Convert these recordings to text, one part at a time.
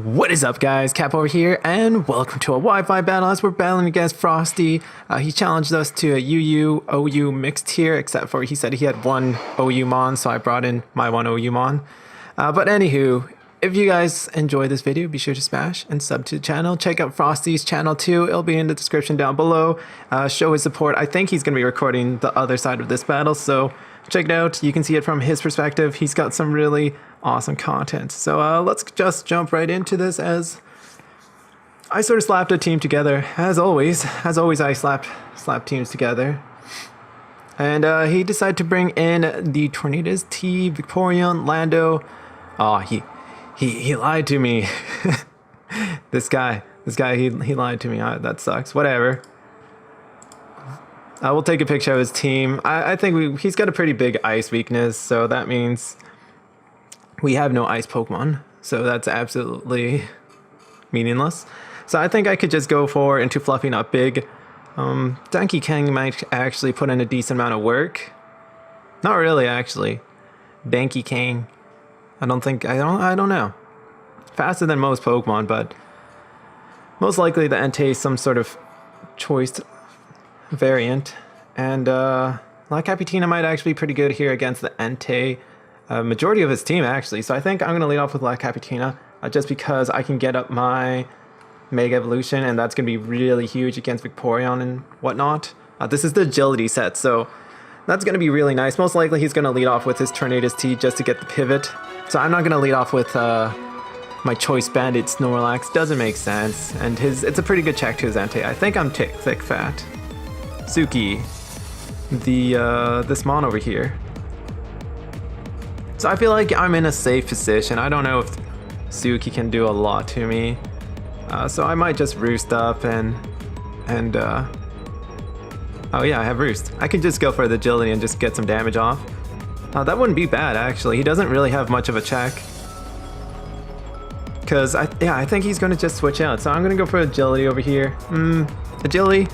What is up, guys? Cap over here, and welcome to a Wi-Fi battle as we're battling against Frosty. He challenged us to a UU OU mixed tier, except for he said he had one OU mon, so I brought in my one OU mon. But anywho, if you guys enjoy this video, be sure to smash and sub to the channel. Check out Frosty's channel too. It'll be in the description down below. Show his support. I think he's going to be recording the other side of this battle, so check it out. You can see it from his perspective. He's got some really awesome content. So let's just jump right into this as I sort of slapped a team together. As always I slapped teams together. And he decided to bring in the Tornadoes, T, Victorian, Lando. Oh, he lied to me. This guy, he lied to me. That sucks. Whatever. We'll take a picture of his team. I think he's got a pretty big ice weakness, so that means we have no ice Pokemon. So that's absolutely meaningless. So I think I could just go for into Fluffy Not Big. Donkey Kong might actually put in a decent amount of work. Not really, actually. Donkey Kong. I don't know. Faster than most Pokemon, but most likely the Entei is some sort of choice variant. And Capitina might actually be pretty good here against the Entei. Majority of his team, actually. So I think I'm going to lead off with Capitina, just because I can get up my Mega Evolution, and that's going to be really huge against Vaporeon and whatnot. This is the Agility set, so that's going to be really nice. Most likely he's going to lead off with his Tornadoes T just to get the pivot. So I'm not going to lead off with my Choice Bandit Snorlax. Doesn't make sense. And it's a pretty good check to his Entei. I think I'm thick fat. Suki. This mon over here. So I feel like I'm in a safe position. I don't know if Suki can do a lot to me. So I might just Roost up and oh yeah, I have Roost. I can just go for the Agility and just get some damage off. That wouldn't be bad, actually. He doesn't really have much of a check. Because I think he's going to just switch out. So I'm going to go for Agility over here. Agility.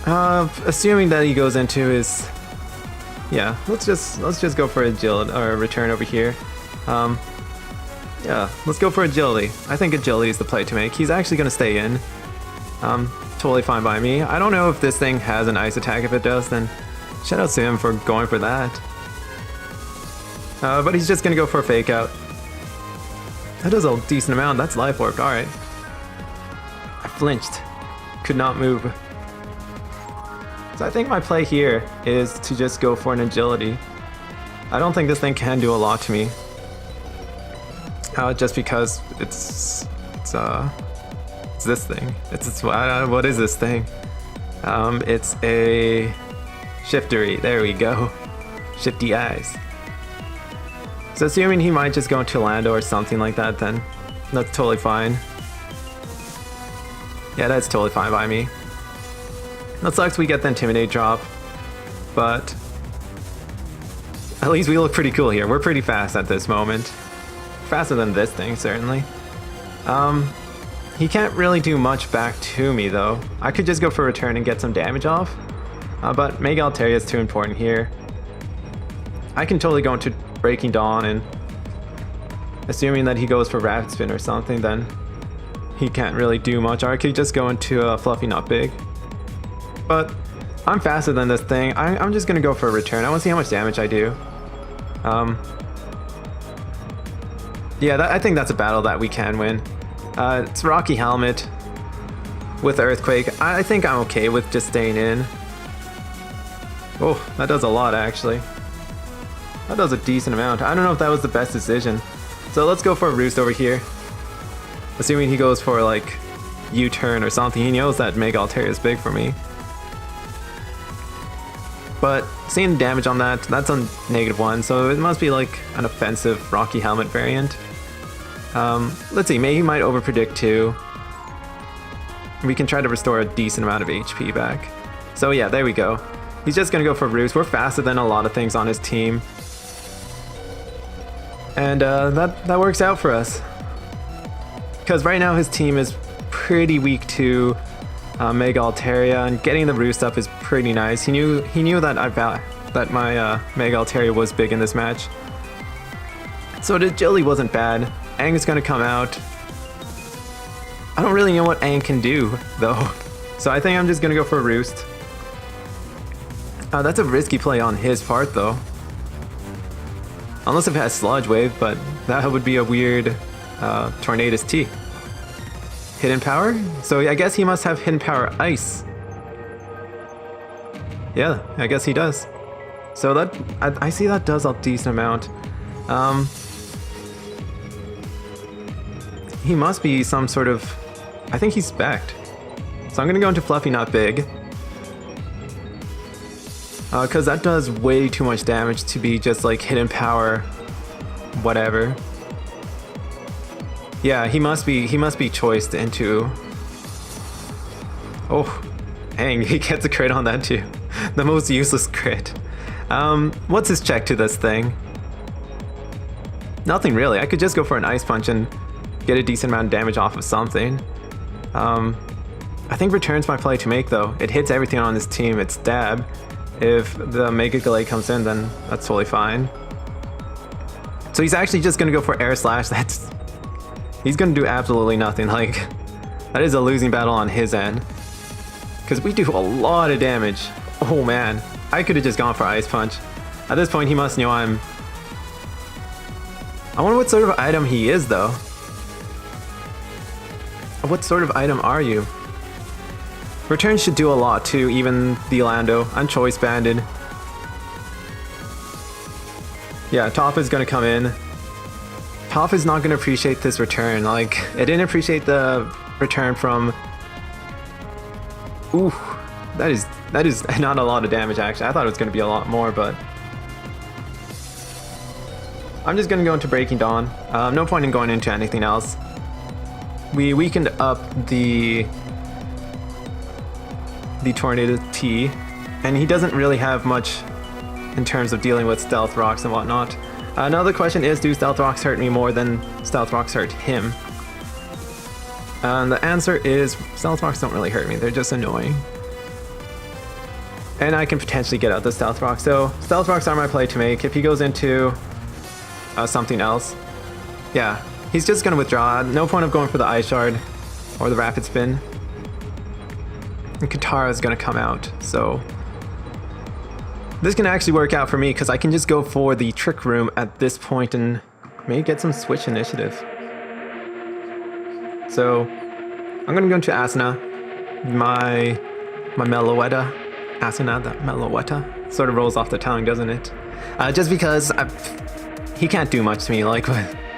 Assuming that he goes into his... Yeah, let's just go for Agility or Return over here. Yeah, let's go for Agility. I think Agility is the play to make. He's actually going to stay in. Totally fine by me. I don't know if this thing has an ice attack. If it does, then shout out to him for going for that. But he's just going to go for a Fake Out. That does a decent amount. That's Life Orb. Alright. I flinched. Could not move. So I think my play here is to just go for an Agility. I don't think this thing can do a lot to me. Just because it's this thing. What is this thing? It's a Shiftery. There we go. Shifty Eyes. So assuming he might just go into Lando or something like that, then that's totally fine. Yeah, that's totally fine by me. That sucks we get the Intimidate drop, but at least we look pretty cool here. We're pretty fast at this moment. Faster than this thing, certainly. He can't really do much back to me, though. I could just go for Return and get some damage off, but Mega Altaria is too important here. I can totally go into Breaking Dawn, and assuming that he goes for Rapid Spin or something, then he can't really do much. Or I could just go into Fluffy Not Big. But I'm faster than this thing. I'm just gonna go for a Return. I want to see how much damage I do. Yeah, I think that's a battle that we can win. It's Rocky Helmet with Earthquake. I think I'm okay with just staying in. Oh, that does a lot, actually. That does a decent amount. I don't know if that was the best decision. So let's go for a Roost over here. Assuming he goes for, like, U-turn or something. He knows that Mega Altaria is big for me. But seeing the damage on that, that's on -1, so it must be like an offensive Rocky Helmet variant. Let's see, maybe he might overpredict too. We can try to restore a decent amount of HP back. So yeah, there we go. He's just gonna go for Roost. We're faster than a lot of things on his team. And that works out for us. Because right now his team is pretty weak to Mega Altaria, and getting the Roost up is pretty nice. He knew that my Mega Altaria was big in this match. So the agility wasn't bad. Aang is gonna come out. I don't really know what Aang can do, though. So I think I'm just gonna go for a Roost. That's a risky play on his part, though. Unless it has Sludge Wave, but that would be a weird Tornadus T. Hidden Power? So I guess he must have Hidden Power Ice. Yeah, I guess he does. So that, I see that does a decent amount. He must be some sort of... I think he's spec'd. So I'm gonna go into Fluffy Not Big. Because that does way too much damage to be just like Hidden Power, whatever. Yeah, he must be choiced into... Oh, dang, he gets a crit on that too. The most useless crit. What's his check to this thing? Nothing really. I could just go for an Ice Punch and get a decent amount of damage off of something. I think Return's my play to make though. It hits everything on this team. It's Stab. If the Mega Glade comes in, then that's totally fine. So he's actually just gonna go for Air Slash. He's gonna do absolutely nothing. Like, that is a losing battle on his end. Because we do a lot of damage. Oh man, I could have just gone for Ice Punch. At this point, he must know I'm... I wonder what sort of item he is though. What sort of item are you? Return should do a lot too, even the Lando. I'm choice banded. Yeah, Toph is gonna come in. Toph is not gonna appreciate this return. Like, it didn't appreciate the return from... Ooh, that is not a lot of damage actually. I thought it was gonna be a lot more, but... I'm just gonna go into Breaking Dawn. No point in going into anything else. We weakened up the Tornado T, and he doesn't really have much in terms of dealing with Stealth Rocks and whatnot. Another question is, do Stealth Rocks hurt me more than Stealth Rocks hurt him? And the answer is, Stealth Rocks don't really hurt me, they're just annoying. And I can potentially get out the Stealth Rock, so Stealth Rocks are my play to make. If he goes into something else, yeah, he's just gonna withdraw. No point of going for the Ice Shard or the Rapid Spin. And Katara is gonna come out, so this can actually work out for me because I can just go for the Trick Room at this point and maybe get some Switch initiative. So I'm gonna go into Asuna, my Meloetta. Asuna, that Meloetta. Sort of rolls off the tongue, doesn't it? Just because he can't do much to me. Like,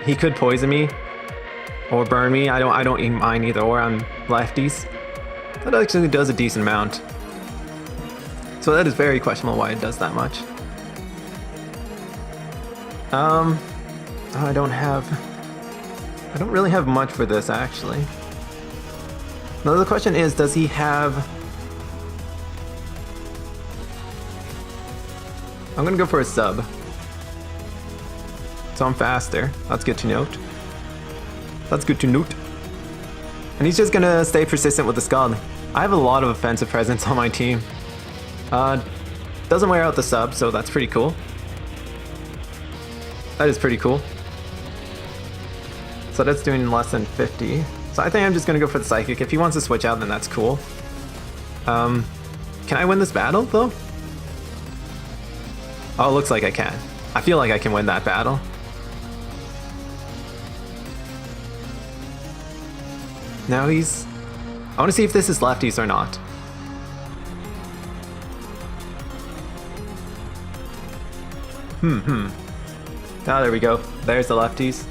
he could poison me or burn me. I don't mind either or. I'm lefties. That actually does a decent amount. So that is very questionable why it does that much. I don't really have much for this actually. Now the question is, does he have... I'm gonna go for a sub. So I'm faster. That's good to note. That's good to note. And he's just gonna stay persistent with the Scald. I have a lot of offensive presence on my team. Doesn't wear out the sub, so that's pretty cool. That is pretty cool. So that's doing less than 50. So I think I'm just gonna go for the Psychic. If he wants to switch out, then that's cool. Can I win this battle, though? Oh, it looks like I can. I feel like I can win that battle. Now he's... I want to see if this is lefties or not. Ah, there we go. There's the lefties.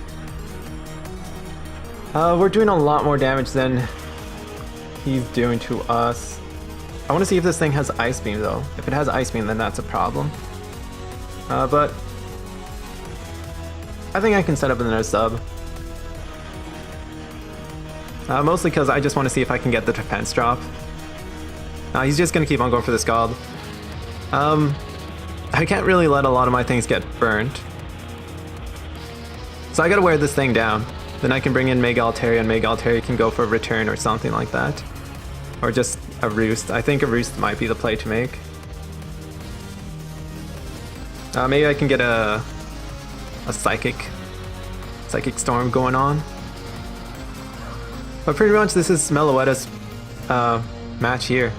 We're doing a lot more damage than he's doing to us. I want to see if this thing has Ice Beam though. If it has Ice Beam, then that's a problem. But I think I can set up another sub. Mostly because I just want to see if I can get the defense drop. He's just going to keep on going for the Scald. I can't really let a lot of my things get burned. So I gotta wear this thing down. Then I can bring in Mega Altaria, and Mega Altaria can go for a return or something like that. Or just a Roost. I think a Roost might be the play to make. Maybe I can get a Psychic Psychic Storm going on. But pretty much this is Meloetta's match here.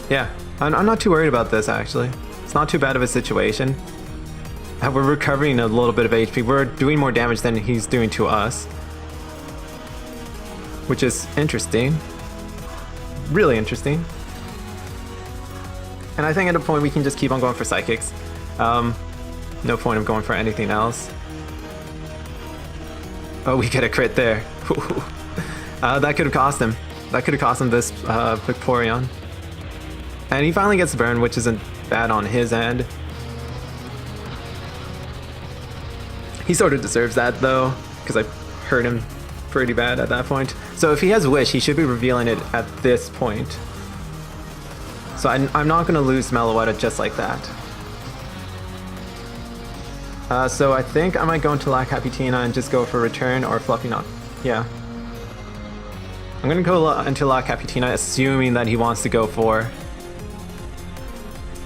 Yeah, I'm not too worried about this actually. It's not too bad of a situation. We're recovering a little bit of HP. We're doing more damage than he's doing to us, which is interesting. Really interesting. And I think at a point we can just keep on going for Psychics. No point of going for anything else. Oh, we get a crit there. That could have cost him. That could have cost him this Vaporeon. And he finally gets burned, which isn't bad on his end. He sort of deserves that though, because I hurt him pretty bad at that point. So if he has Wish, he should be revealing it at this point. So I'm not going to lose Meloetta just like that. So I think I might go into La Capitina and just go for Return or Fluffy Knot. Yeah. I'm going to go into La Capitina assuming that he wants to go for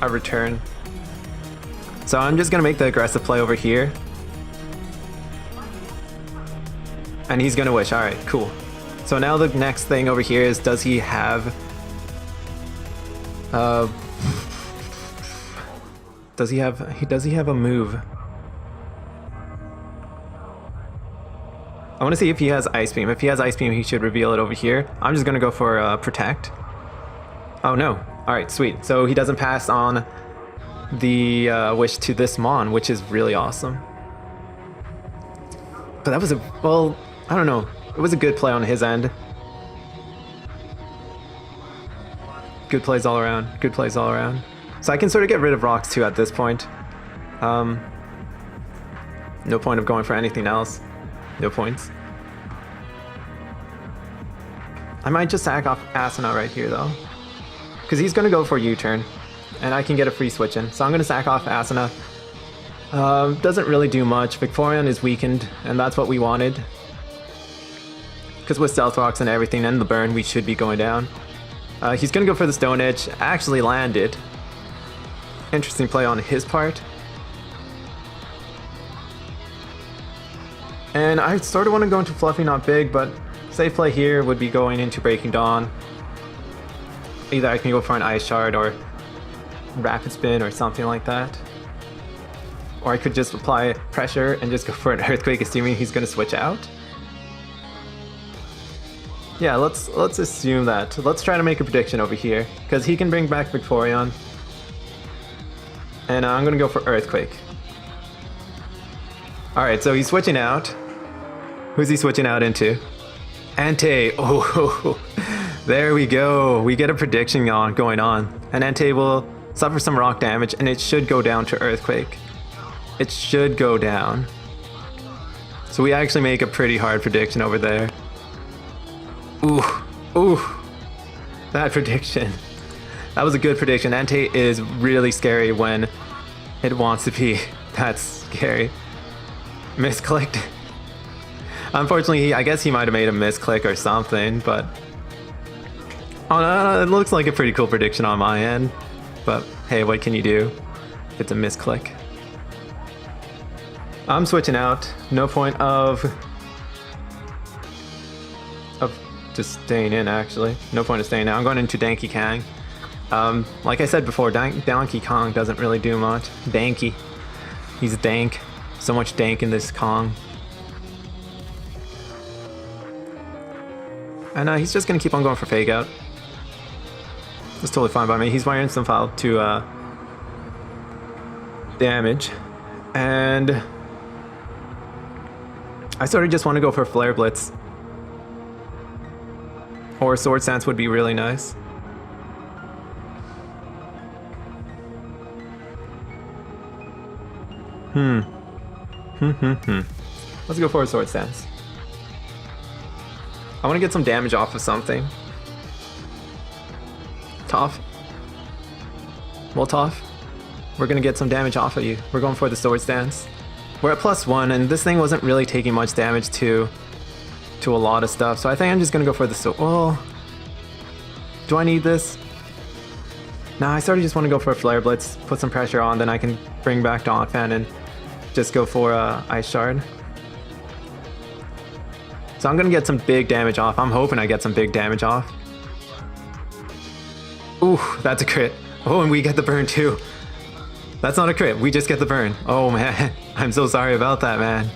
a Return. So I'm just going to make the aggressive play over here. And he's going to Wish. Alright, cool. So now the next thing over here is, does he have... does he have a move? I want to see if he has Ice Beam. If he has Ice Beam, he should reveal it over here. I'm just going to go for Protect. Oh no. Alright, sweet. So he doesn't pass on the Wish to this Mon, which is really awesome. But that was a... well, I don't know. It was a good play on his end. Good plays all around. Good plays all around. So I can sort of get rid of rocks too at this point. No point of going for anything else. No points. I might just sack off Asuna right here though, because he's going to go for U-turn, and I can get a free switch in. So I'm going to sack off Asuna. Doesn't really do much. Vaporeon is weakened, and that's what we wanted. Because with Stealth Rocks and everything and the burn, we should be going down. He's going to go for the Stone Edge. Actually landed. Interesting play on his part. And I sort of want to go into Fluffy Not Big, but safe play here would be going into Breaking Dawn. Either I can go for an Ice Shard or Rapid Spin or something like that. Or I could just apply pressure and just go for an Earthquake, assuming he's going to switch out. Yeah, let's assume that. Let's try to make a prediction over here, because he can bring back Vaporeon. And I'm going to go for Earthquake. Alright, so he's switching out. Who's he switching out into? Entei. Oh, there we go. We get a prediction going on. And Entei will suffer some rock damage, and it should go down to Earthquake. It should go down. So we actually make a pretty hard prediction over there. Ooh. That prediction. That was a good prediction. Entei is really scary when it wants to be. That's scary. Misclicked. Unfortunately, I guess he might have made a misclick or something, but... oh, no, it looks like a pretty cool prediction on my end. But hey, what can you do? It's a misclick. I'm switching out. No point of just staying in, actually. No point of staying out. I'm going into Danky Kang. Like I said before, Donkey Kong doesn't really do much. Danky. He's dank. So much dank in this Kong. And he's just going to keep on going for Fake Out. That's totally fine by me. He's wiring some file to damage. And I sort of just want to go for Flare Blitz. Or Sword Stance would be really nice. Let's go for a Sword Stance. I want to get some damage off of something. Toph. Well, Toph, we're going to get some damage off of you. We're going for the Sword Stance. We're at +1, and this thing wasn't really taking much damage to a lot of stuff, so I think I'm just going to go for the sword. Well, do I need this? Nah, I sort of just want to go for a Flare Blitz, put some pressure on, then I can bring back Donphan and just go for a Ice Shard. So I'm gonna get some big damage off. I'm hoping I get some big damage off. Ooh, that's a crit. Oh, and we get the burn too. That's not a crit, we just get the burn. Oh man, I'm so sorry about that, man.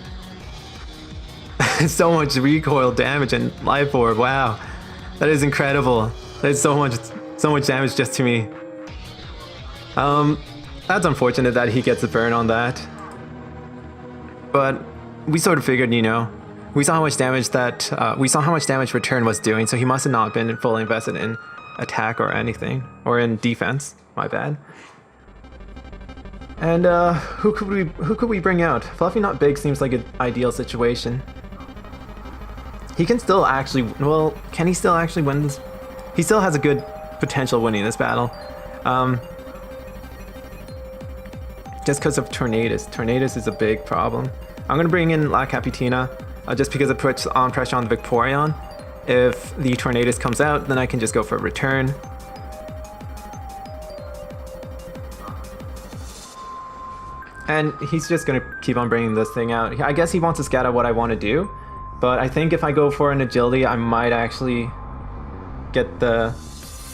So much recoil damage and life orb, wow. That is incredible. That's so much damage just to me. That's unfortunate that he gets a burn on that. But we sort of figured, you know, we saw how much damage return was doing, so he must have not been fully invested in attack or anything, or in defense. My bad. And who could we bring out? Fluffy Not Big seems like an ideal situation. He can still actually, well, can he still actually win this? He still has a good potential winning this battle. Just because of Tornadus. Tornadus is a big problem. I'm going to bring in La Capitina, just because it puts on pressure on the Vaporeon. If the Tornadus comes out, then I can just go for a return. And he's just going to keep on bringing this thing out. I guess he wants to scatter what I want to do. But I think if I go for an agility, I might actually get the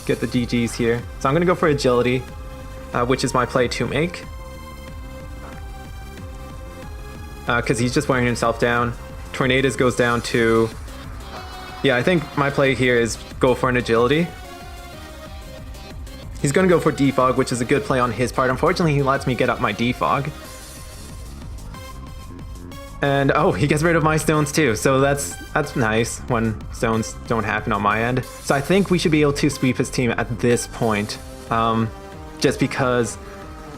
GGs here. So I'm going to go for agility, which is my play to make. Because he's just wearing himself down. Tornadus goes down to... Yeah, I think my play here is go for an agility. He's going to go for defog, which is a good play on his part. Unfortunately, he lets me get up my defog. And oh, he gets rid of my stones too. So that's nice when stones don't happen on my end. So I think we should be able to sweep his team at this point. Just because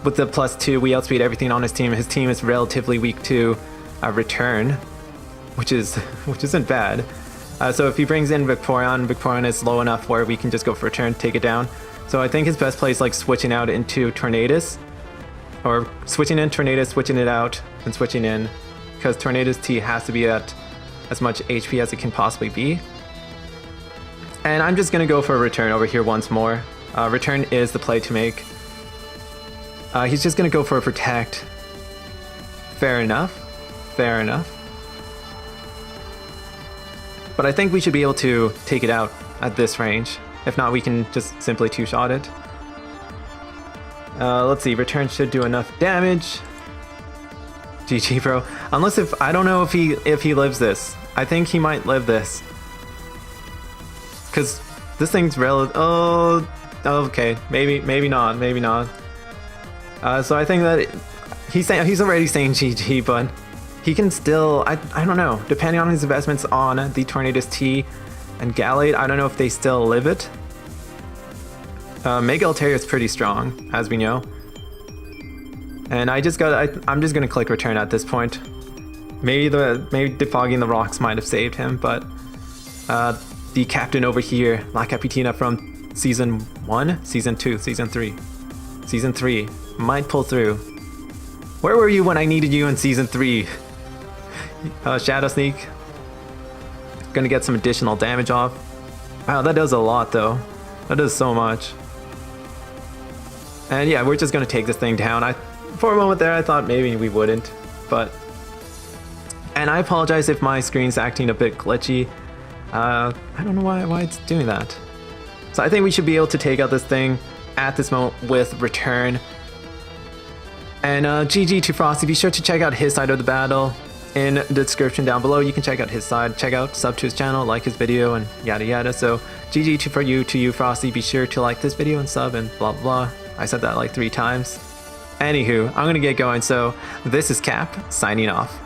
with the +2, we outspeed everything on his team. His team is relatively weak to return, which isn't bad. So if he brings in Vaporeon is low enough where we can just go for return, take it down. So I think his best play is like switching out into Tornadus, or switching in Tornadus, switching it out, and switching in, because Tornadus T has to be at as much HP as it can possibly be. And I'm just gonna go for a return over here once more. Return is the play to make. He's just gonna go for a protect. Fair enough. Fair enough. But I think we should be able to take it out at this range. If not, we can just simply two-shot it. Let's see, return should do enough damage. GG, bro. Unless I don't know if he lives this. I think he might live this. Cause this thing's oh, okay. Maybe not. So I think that he's already saying GG, but he can still, I don't know, depending on his investments on the Tornadus T and Gallade, I don't know if they still live it. Mega Altaria is pretty strong, as we know. And I'm just gonna click return at this point. Maybe defogging the rocks might have saved him, but the captain over here, La Capitina from Season 1, Season 2, Season 3. Season 3 might pull through. Where were you when I needed you in Season 3? Shadow Sneak. Gonna get some additional damage off. Wow, that does a lot though. That does so much. And yeah, we're just gonna take this thing down. For a moment there, I thought maybe we wouldn't, but... And I apologize if my screen's acting a bit glitchy. I don't know why it's doing that. So I think we should be able to take out this thing at this moment with return. And GG to Frosty. Be sure to check out his side of the battle in the description down below. You can check out his side, sub to his channel, like his video, and yada yada. So GG to you Frosty. Be sure to like this video and sub and blah blah. I said that like 3 times. Anywho, I'm gonna get going. So this is Cap signing off.